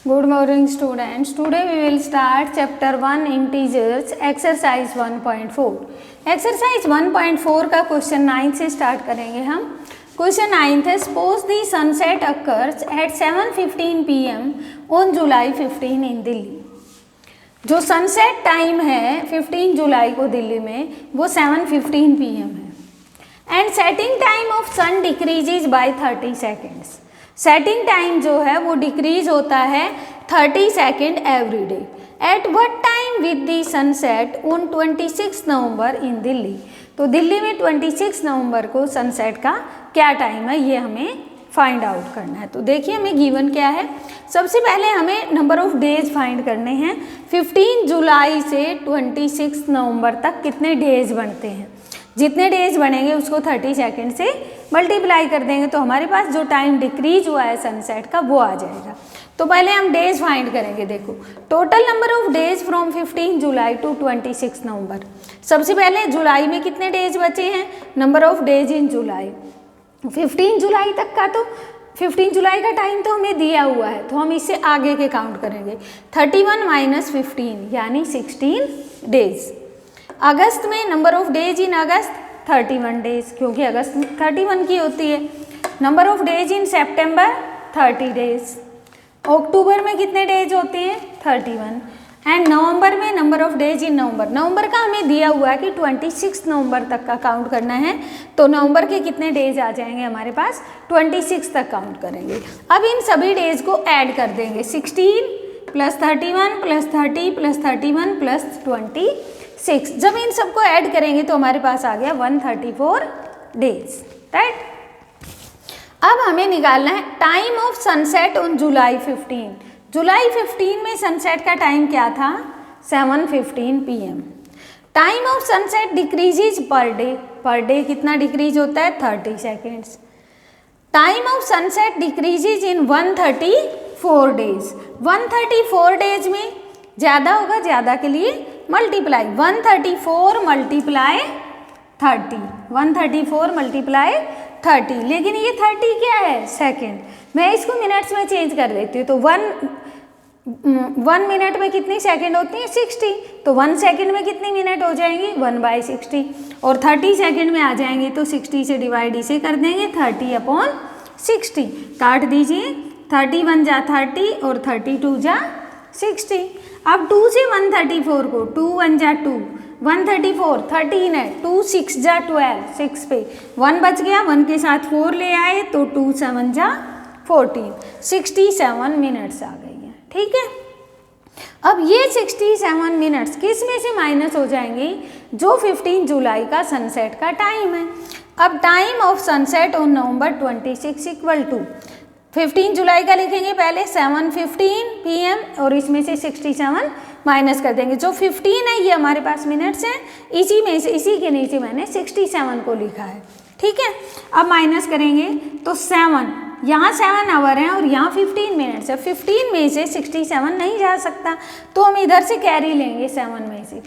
Good morning students. Today we will start chapter 1 integers exercise 1.4. Exercise 1.4 का question 9 से start करेंगे हम. Question 9 है suppose the sunset occurs at 7:15 PM on July 15 in Delhi. जो sunset time है 15 जुलाई को दिल्ली में वो 7:15 PM है. And setting time of sun decreases by 30 seconds. Setting time जो है वो डिक्रीज होता है 30 second every day. At what time with the sunset on 26 November in Delhi. तो दिल्ली में 26 नवंबर को सनसेट का क्या टाइम है ये हमें फाइंड आउट करना है. तो देखिए हमें गिवन क्या है. सबसे पहले हमें नंबर ऑफ डेज फाइंड करने हैं. 15 जुलाई से 26 नवंबर तक कितने डेज बनते हैं. जितने डेज बनेंगे उसको 30 सेकेंड से मल्टीप्लाई कर देंगे तो हमारे पास जो टाइम डिक्रीज हुआ है सनसेट का वो आ जाएगा. तो पहले हम डेज फाइंड करेंगे. देखो total number of days from 15 July to 26 November. सबसे पहले जुलाई में कितने डेज बचे हैं. Number of days in July 15 जुलाई तक का. तो 15 जुलाई का टाइम तो हमें दिया हुआ है तो हम इससे आगे के काउंट करेंगे. 31 माइनस 15 यानी 16 डेज. अगस्त में number of days in August 31 days क्योंकि अगस्त 31 की होती है. Number of days in September 30 days. अक्टूबर में कितने डेज होते हैं 31. एंड नवंबर में number of days in November. नवंबर का हमें दिया हुआ है कि 26 नवंबर तक का काउंट करना है तो नवंबर के कितने डेज आ जाएंगे हमारे पास 26 तक काउंट करेंगे. अब इन सभी डेज को ऐड कर देंगे. 16 प्लस 31 प्लस 30 प्लस 31 प्लस 26. जब इन सबको ऐड करेंगे तो हमारे पास आ गया 134 डेज. राइट. अब हमें निकालना है time of sunset on July 15. जुलाई 15 में सनसेट का टाइम क्या था 7:15 PM. Time of sunset decreases per day. Per day कितना डिक्रीज होता है 30 seconds. Time of sunset decreases in 134 days. 134 days में ज़्यादा होगा, ज़्यादा के लिए मल्टीप्लाई 134 मल्टीप्लाई 30. 134 मल्टीप्लाई 30. लेकिन ये 30 क्या है सेकेंड. मैं इसको मिनट्स में चेंज कर देती हूँ. तो 1 मिनट में कितनी सेकेंड होती है 60. तो 1 सेकेंड में कितनी मिनट हो जाएंगी 1/60. और 30 सेकेंड में आ जाएंगे तो 60 से डिवाइड इसे कर देंगे 30/60. काट दीजिए. 31 जा 30 और 32 जा 60. अब 2 से 134 को 2 1 जा 2 134 13 है. 2 6 जा 12 6 पे 1 बच गया. 1 के साथ 4 ले आए तो 2 7 जा 14. 67 मिनट्स आ गई है. ठीक है. अब ये 67 मिनट्स किस में से माइनस हो जाएंगे जो 15 जुलाई का सनसेट का टाइम है. अब time of sunset on November 26 equal to 15 जुलाई का लिखेंगे पहले 7:15 PM और इसमें से 67 माइनस कर देंगे. जो 15 है ये हमारे पास मिनट्स हैं. इसी में से इसी के नीचे मैंने 67 को लिखा है. ठीक है. अब माइनस करेंगे तो 7 यहाँ 7 आवर हैं और यहाँ 15 मिनट्स है. 15 में से 67 नहीं जा सकता तो हम इधर से कैरी लेंगे 7 में से.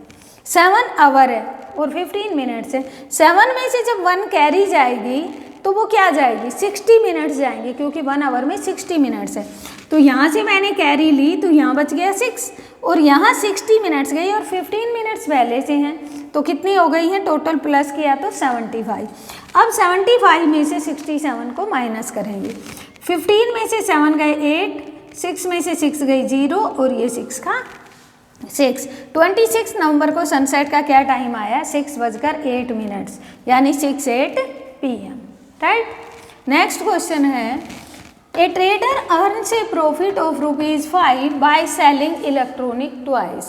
7 आवर है और 15 मिनट्स है. 7 में से जब 1 कैरी जाएगी तो वो क्या जाएगी 60 मिनट्स जाएंगे क्योंकि 1 आवर में 60 मिनट्स है. तो यहाँ से मैंने कैरी ली तो यहाँ बच गया 6 और यहाँ 60 मिनट्स गई और 15 मिनट्स पहले से हैं तो कितनी हो गई है टोटल प्लस किया तो 75. अब 75 में से 67 को माइनस करेंगे. 15 में से 7 गए 8, 6 में से 6 गई 0 और ये 6 का 6. 26 नवंबर को सनसेट का क्या टाइम आया 6:08 यानी 6:08 PM. राइट. नेक्स्ट क्वेश्चन है ए trader earns A profit of ₹5 by selling electronic toys.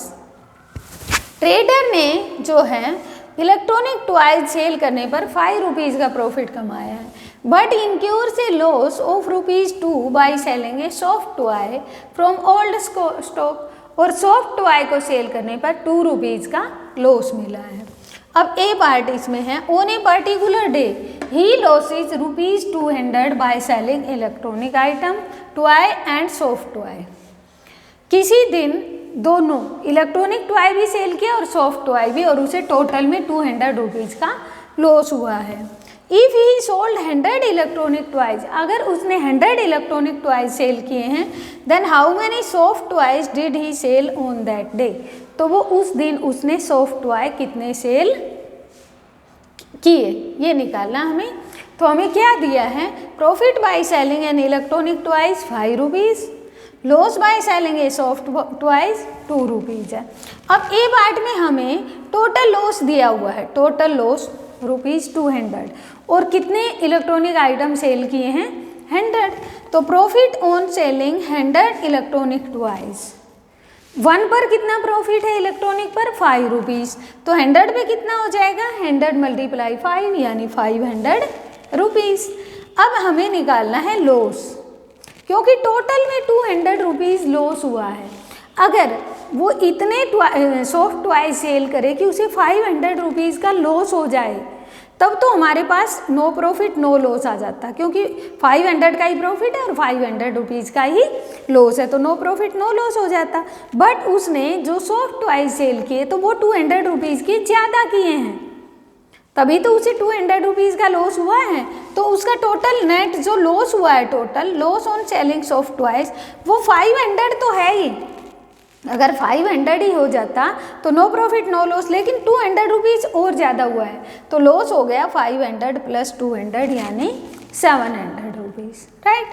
Trader ने जो है इलेक्ट्रॉनिक टॉयज सेल करने पर ₹5 का प्रॉफिट कमाया है. But incurs a loss of ₹2 by selling a soft toy from old stock. और सॉफ्ट टॉय को सेल करने पर ₹2 का लॉस मिला है. अब ए पार्ट इसमें है on a particular day he losses ₹200 by selling electronic item toy and soft toy. किसी दिन दोनों इलेक्ट्रॉनिक टॉय भी सेल किया और सॉफ्ट टॉय भी और उसे टोटल में ₹200 का लॉस हुआ है. If he sold 100 electronic toys, अगर उसने 100 इलेक्ट्रॉनिक टॉयज सेल किए हैं, then how many soft toys did he sell on that day, तो वो उस दिन उसने सॉफ्ट टॉय कितने सेल किए, ये निकालना हमें। तो हमें क्या दिया है, profit by selling an electronic toys 5 rupees, loss by selling a soft toys 2 rupees है। अब ए पार्ट में हमें टोटल लॉस दिया हुआ है, टोटल लॉस ₹200, और कितने इलेक्ट्रॉनिक आइटम सेल किए हैं, 100। तो profit on selling 100 electronic toys, 1 पर कितना प्रॉफिट है इलेक्ट्रॉनिक पर, 5 रुपीज़, तो 100 पे कितना हो जाएगा, 100 × 5 यानी 500 रुपीज़। अब हमें निकालना है लॉस, क्योंकि टोटल में 200 रुपीज़ लॉस हुआ है। अगर वो इतने सॉफ्ट टॉय सेल करे कि उसे 500 रुपीज़ का लॉस हो जाए, तब तो हमारे पास नो प्रॉफिट नो लॉस आ जाता, क्योंकि 500 का ही प्रॉफिट है और 500 रुपीज़ का ही लॉस है, तो नो प्रॉफिट नो लॉस हो जाता। बट उसने जो सॉफ्ट टॉय सेल किए तो वो 200 रुपीज़ के ज़्यादा किए हैं, तभी तो उसे 200 रुपीज़ का लॉस हुआ है। तो उसका टोटल नेट जो लॉस हुआ है, total loss on selling soft toys, वो 500 तो है ही। अगर 500 ही हो जाता तो नो प्रॉफिट नो लॉस, लेकिन 200 रुपीज़ और ज़्यादा हुआ है, तो लॉस हो गया 500 + 200 यानी 700 रुपीज़, राइट।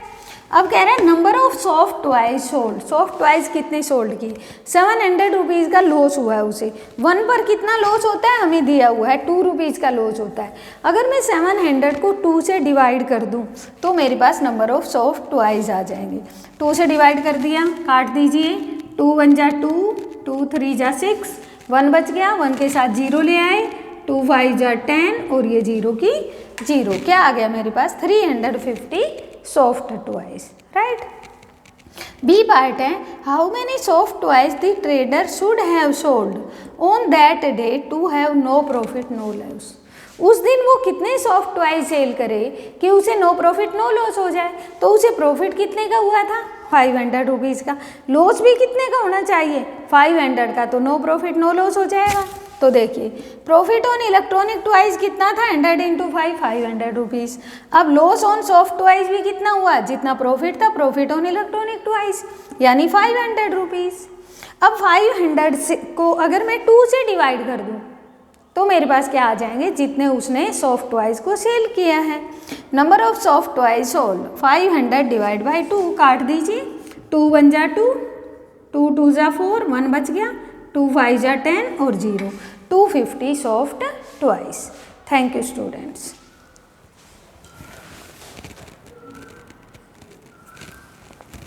अब कह रहे हैं number of soft toys sold, soft toys कितने सोल्ड किए, 700 रुपीज़ का लॉस हुआ है उसे। 1 पर कितना लॉस होता है हमें दिया हुआ है, 2 रुपीज़ का लॉस होता है। अगर मैं 700 को 2 से डिवाइड कर दूं तो मेरे पास नंबर ऑफ सॉफ्ट टॉयज आ जाएंगे। 2 से डिवाइड कर दिया, काट दीजिए, 2 × 1 = 2, 2 × 3 = 6, 1 बच गया, 1 के साथ 0 ले आए, 2 × 5 = 10 और ये 0 की 0, क्या आ गया मेरे पास 350 soft toys, right. B part है, how many soft toys the trader should have sold on that day to have no profit no loss. उस दिन वो कितने सॉफ्ट टॉय सेल करे कि उसे नो प्रॉफिट नो लॉस हो जाए, तो उसे प्रॉफिट कितने का हुआ था, 500 रुपीज़ का, लॉस भी कितने का होना चाहिए, 500 का, तो नो प्रॉफिट नो लॉस हो जाएगा। तो देखिए प्रॉफिट ऑन इलेक्ट्रॉनिक टॉयज कितना था, 100 × 5 500 रुपीज़। अब लॉस ऑन सॉफ्ट टॉयज भी कितना हुआ, जितना प्रॉफिट था प्रॉफिट ऑन इलेक्ट्रॉनिक टॉयज यानी 500 रुपीज़। अब 500 को अगर मैं 2 से डिवाइड कर दूँ तो मेरे पास क्या आ जाएंगे, जितने उसने सॉफ्ट टॉयज को सेल किया है। Number of soft toys sold 500 / 2, काट दीजिए, 2 × 1 = 2, 2 × 2 = 4, 1 बच गया, 2 × 5 = 10 और 0, 250 soft toys. Thank you students.